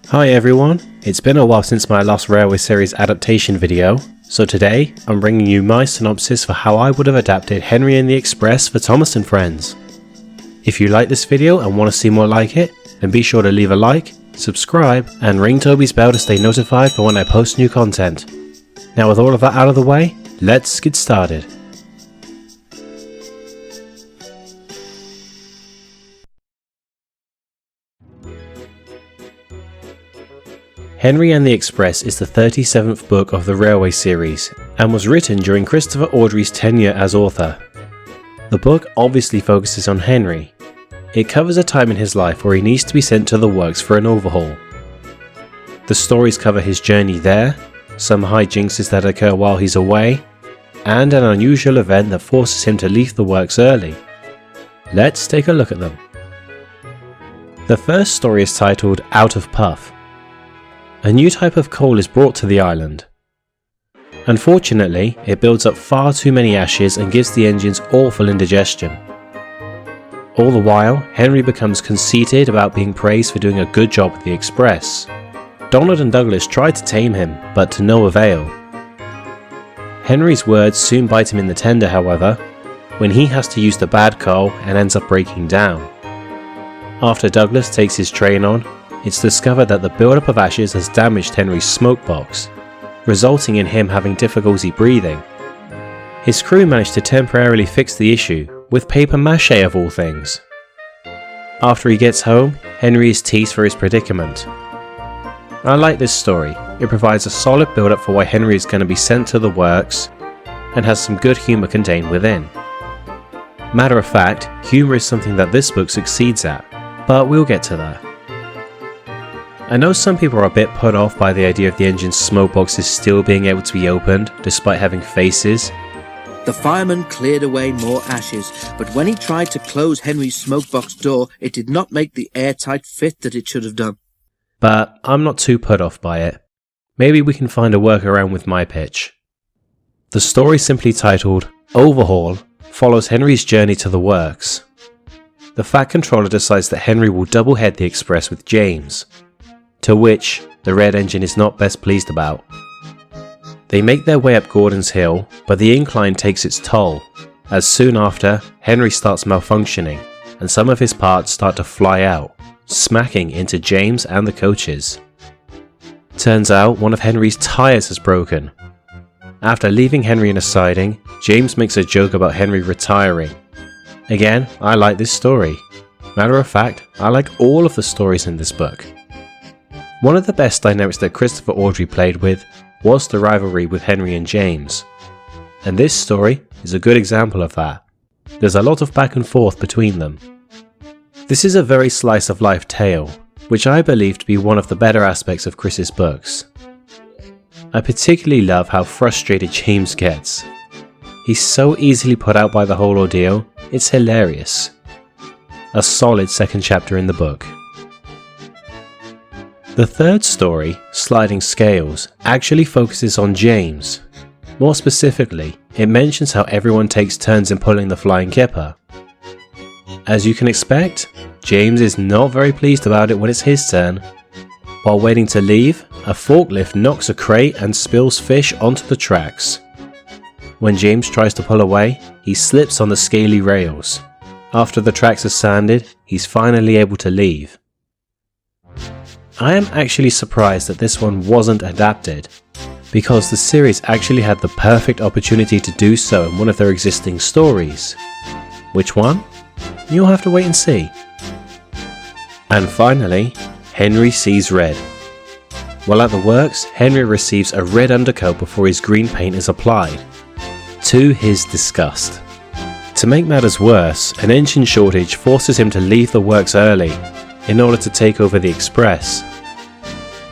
Hi everyone, it's been a while since my last Railway Series adaptation video, so today I'm bringing you my synopsis for how I would have adapted Henry and the Express for Thomas and Friends. If you like this video and want to see more like it, then be sure to leave a like, subscribe, and ring Toby's bell to stay notified for when I post new content. Now with all of that out of the way, let's get started. Henry and the Express is the 37th book of the Railway series and was written during Christopher Awdry's tenure as author. The book obviously focuses on Henry. It covers a time in his life where he needs to be sent to the works for an overhaul. The stories cover his journey there, some hijinks that occur while he's away, and an unusual event that forces him to leave the works early. Let's take a look at them. The first story is titled Out of Puff. A new type of coal is brought to the island. Unfortunately, it builds up far too many ashes and gives the engines awful indigestion. All the while, Henry becomes conceited about being praised for doing a good job with the Express. Donald and Douglas try to tame him, but to no avail. Henry's words soon bite him in the tender, however, when he has to use the bad coal and ends up breaking down. After Douglas takes his train on, it's discovered that the buildup of ashes has damaged Henry's smoke box, resulting in him having difficulty breathing. His crew managed to temporarily fix the issue, with paper mache of all things. After he gets home, Henry is teased for his predicament. I like this story. It provides a solid build-up for why Henry is going to be sent to the works, and has some good humour contained within. Matter of fact, humour is something that this book succeeds at, but we'll get to that. I know some people are a bit put off by the idea of the engine's smoke boxes still being able to be opened, despite having faces. The fireman cleared away more ashes, but when he tried to close Henry's smokebox door, it did not make the airtight fit that it should have done. But I'm not too put off by it. Maybe we can find a workaround with my pitch. The story, simply titled Overhaul, follows Henry's journey to the works. The Fat Controller decides that Henry will double-head the Express with James, to which the Red Engine is not best pleased about. They make their way up Gordon's Hill, but the incline takes its toll, as soon after, Henry starts malfunctioning, and some of his parts start to fly out, smacking into James and the coaches. Turns out one of Henry's tyres has broken. After leaving Henry in a siding, James makes a joke about Henry retiring. Again, I like this story. Matter of fact, I like all of the stories in this book. One of the best dynamics that Christopher Awdry played with was the rivalry with Henry and James, and this story is a good example of that. There's a lot of back and forth between them. This is a very slice of life tale, which I believe to be one of the better aspects of Chris's books. I particularly love how frustrated James gets. He's so easily put out by the whole ordeal, it's hilarious. A solid second chapter in the book. The third story, Sliding Scales, actually focuses on James. More specifically, it mentions how everyone takes turns in pulling the flying kipper. As you can expect, James is not very pleased about it when it's his turn. While waiting to leave, a forklift knocks a crate and spills fish onto the tracks. When James tries to pull away, he slips on the scaly rails. After the tracks are sanded, he's finally able to leave. I am actually surprised that this one wasn't adapted, because the series actually had the perfect opportunity to do so in one of their existing stories. Which one? You'll have to wait and see. And finally, Henry sees red. While at the works, Henry receives a red undercoat before his green paint is applied, to his disgust. To make matters worse, an engine shortage forces him to leave the works early in order to take over the Express.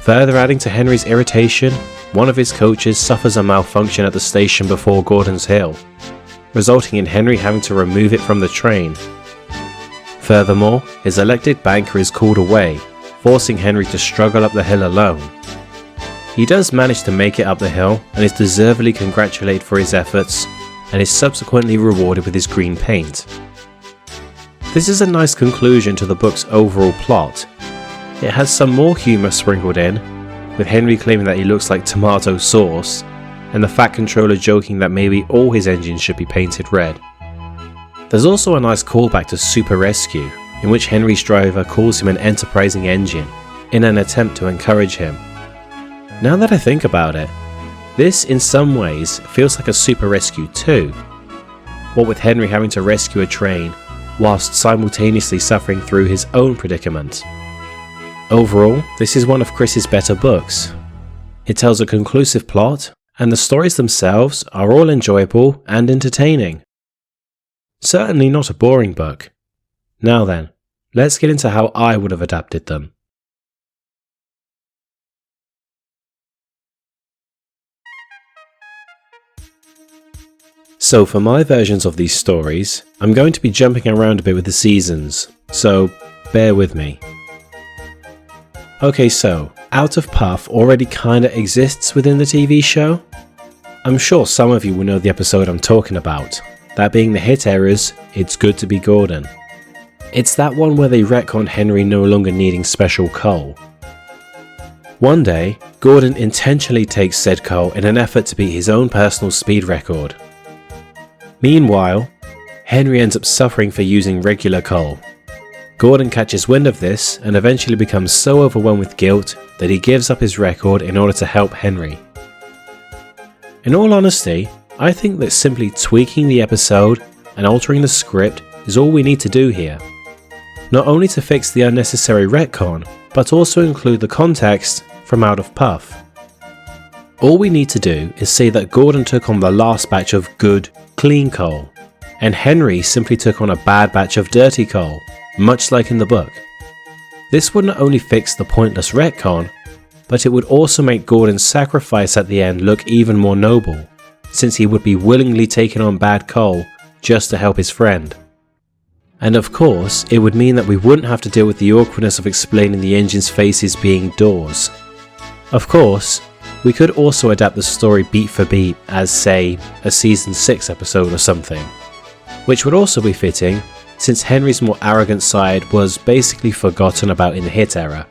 Further adding to Henry's irritation, one of his coaches suffers a malfunction at the station before Gordon's Hill, resulting in Henry having to remove it from the train. Furthermore, his elected banker is called away, forcing Henry to struggle up the hill alone. He does manage to make it up the hill and is deservedly congratulated for his efforts, and is subsequently rewarded with his green paint. This is a nice conclusion to the book's overall plot, it has some more humour sprinkled in, with Henry claiming that he looks like tomato sauce, and the Fat Controller joking that maybe all his engines should be painted red. There's also a nice callback to Super Rescue, in which Henry's driver calls him an enterprising engine, in an attempt to encourage him. Now that I think about it, this in some ways feels like a Super Rescue 2, what with Henry having to rescue a train whilst simultaneously suffering through his own predicament. Overall, this is one of Chris's better books. It tells a conclusive plot, and the stories themselves are all enjoyable and entertaining. Certainly not a boring book. Now then, let's get into how I would have adapted them. So for my versions of these stories, I'm going to be jumping around a bit with the seasons, so bear with me. Okay, so Out of Puff already kinda exists within the TV show. I'm sure some of you will know the episode I'm talking about, that being the hit era's It's Good to Be Gordon. It's that one where they retconned Henry no longer needing special coal. One day, Gordon intentionally takes said coal in an effort to beat his own personal speed record. Meanwhile, Henry ends up suffering for using regular coal. Gordon catches wind of this and eventually becomes so overwhelmed with guilt that he gives up his record in order to help Henry. In all honesty, I think that simply tweaking the episode and altering the script is all we need to do here. Not only to fix the unnecessary retcon, but also include the context from Out of Puff. All we need to do is say that Gordon took on the last batch of good, clean coal, and Henry simply took on a bad batch of dirty coal, much like in the book. This would not only fix the pointless retcon, but it would also make Gordon's sacrifice at the end look even more noble, since he would be willingly taking on bad coal just to help his friend. And of course, it would mean that we wouldn't have to deal with the awkwardness of explaining the engine's faces being doors. Of course, we could also adapt the story beat for beat as, say, a season 6 episode or something, which would also be fitting since Henry's more arrogant side was basically forgotten about in the hit era.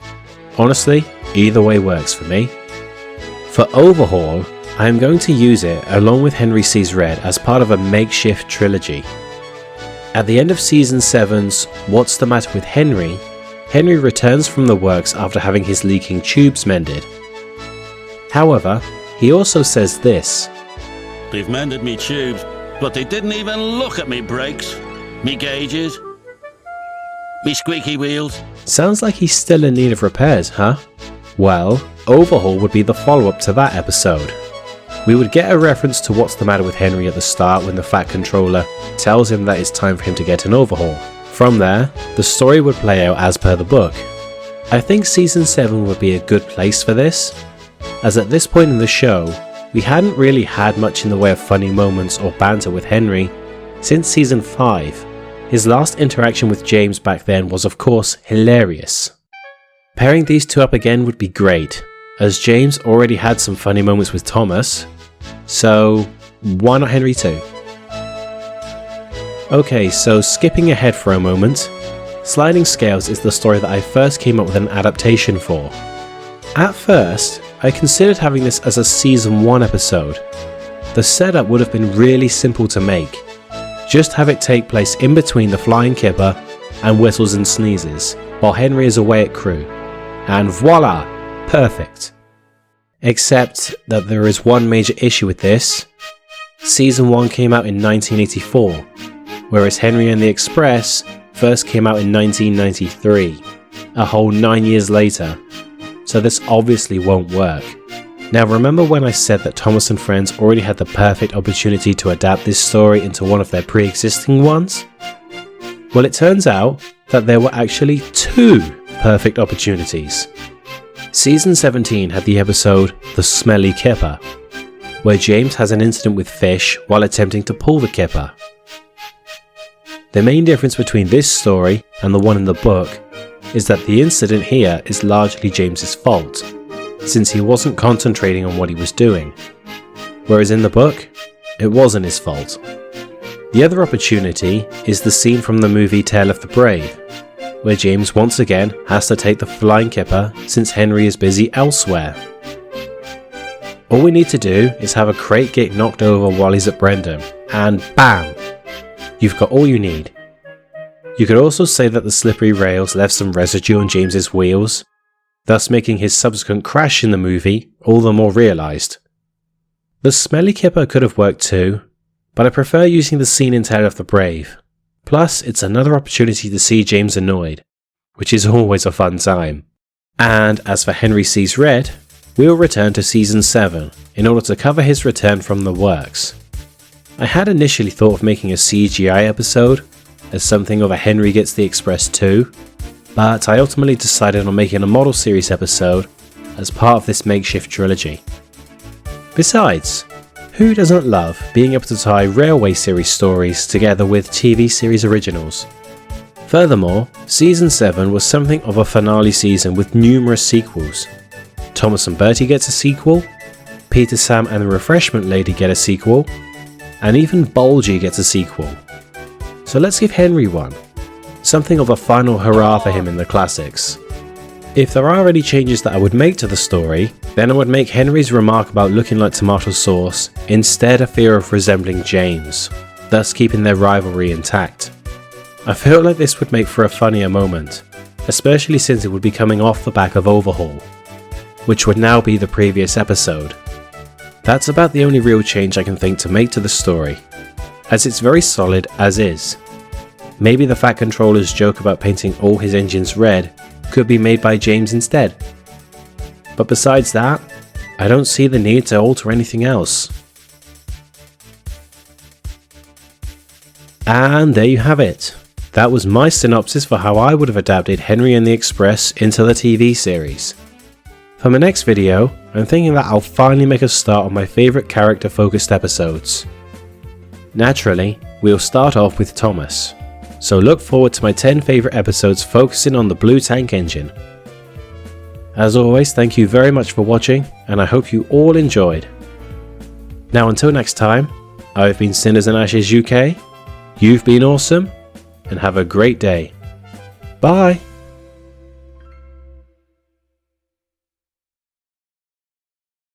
Honestly, either way works for me. For Overhaul, I am going to use it along with Henry Sees Red as part of a makeshift trilogy. At the end of season 7's What's the Matter with Henry, Henry returns from the works after having his leaking tubes mended. However, he also says this: "They've mended me tubes, but they didn't even look at me brakes, me gauges, me squeaky wheels." Sounds like he's still in need of repairs, huh? Well, Overhaul would be the follow-up to that episode. We would get a reference to What's the Matter with Henry at the start when the Fat Controller tells him that it's time for him to get an overhaul. From there, the story would play out as per the book. I think season 7 would be a good place for this, as at this point in the show, we hadn't really had much in the way of funny moments or banter with Henry since season 5. His last interaction with James back then was of course hilarious. Pairing these two up again would be great, as James already had some funny moments with Thomas, so why not Henry too? Okay, so skipping ahead for a moment, Sliding Scales is the story that I first came up with an adaptation for. At first, I considered having this as a season 1 episode. The setup would have been really simple to make. Just have it take place in between the Flying Kipper and Whistles and Sneezes, while Henry is away at crew. And voila! Perfect. Except that there is one major issue with this. Season 1 came out in 1984, whereas Henry and the Express first came out in 1993, a whole 9 years later. So this obviously won't work. Now remember when I said that Thomas and Friends already had the perfect opportunity to adapt this story into one of their pre-existing ones? Well, it turns out that there were actually 2 perfect opportunities. Season 17 had the episode The Smelly Kipper, where James has an incident with fish while attempting to pull the kipper. The main difference between this story and the one in the book is that the incident here is largely James's fault, since he wasn't concentrating on what he was doing, whereas in the book, it wasn't his fault. The other opportunity is the scene from the movie Tale of the Brave, where James once again has to take the flying kipper since Henry is busy elsewhere. All we need to do is have a crate get knocked over while he's at Brendam, and BAM! You've got all you need. You could also say that the slippery rails left some residue on James's wheels, thus making his subsequent crash in the movie all the more realised. The smelly kipper could have worked too, but I prefer using the scene in Tale of the Brave. Plus, it's another opportunity to see James annoyed, which is always a fun time. And as for Henry Sees Red, we'll return to Season 7 in order to cover his return from the works. I had initially thought of making a CGI episode, as something of a Henry Gets the Express 2, but I ultimately decided on making a model series episode as part of this makeshift trilogy. Besides, who doesn't love being able to tie railway series stories together with TV series originals? Furthermore, Season 7 was something of a finale season with numerous sequels. Thomas and Bertie gets a sequel, Peter, Sam and the Refreshment Lady get a sequel, and even Bulgy gets a sequel. So let's give Henry one. Something of a final hurrah for him in the classics. If there are any changes that I would make to the story, then I would make Henry's remark about looking like tomato sauce instead a fear of resembling James, thus keeping their rivalry intact. I feel like this would make for a funnier moment, especially since it would be coming off the back of Overhaul, which would now be the previous episode. That's about the only real change I can think to make to the story, as it's very solid as is. Maybe the Fat Controller's joke about painting all his engines red could be made by James instead. But besides that, I don't see the need to alter anything else. And there you have it. That was my synopsis for how I would have adapted Henry and the Express into the TV series. For my next video, I'm thinking that I'll finally make a start on my favourite character focused episodes. Naturally, we'll start off with Thomas, so look forward to my 10 favourite episodes focusing on the Blue Tank engine. As always, thank you very much for watching, and I hope you all enjoyed. Now until next time, I've been Cinders and Ashes UK, you've been awesome, and have a great day. Bye!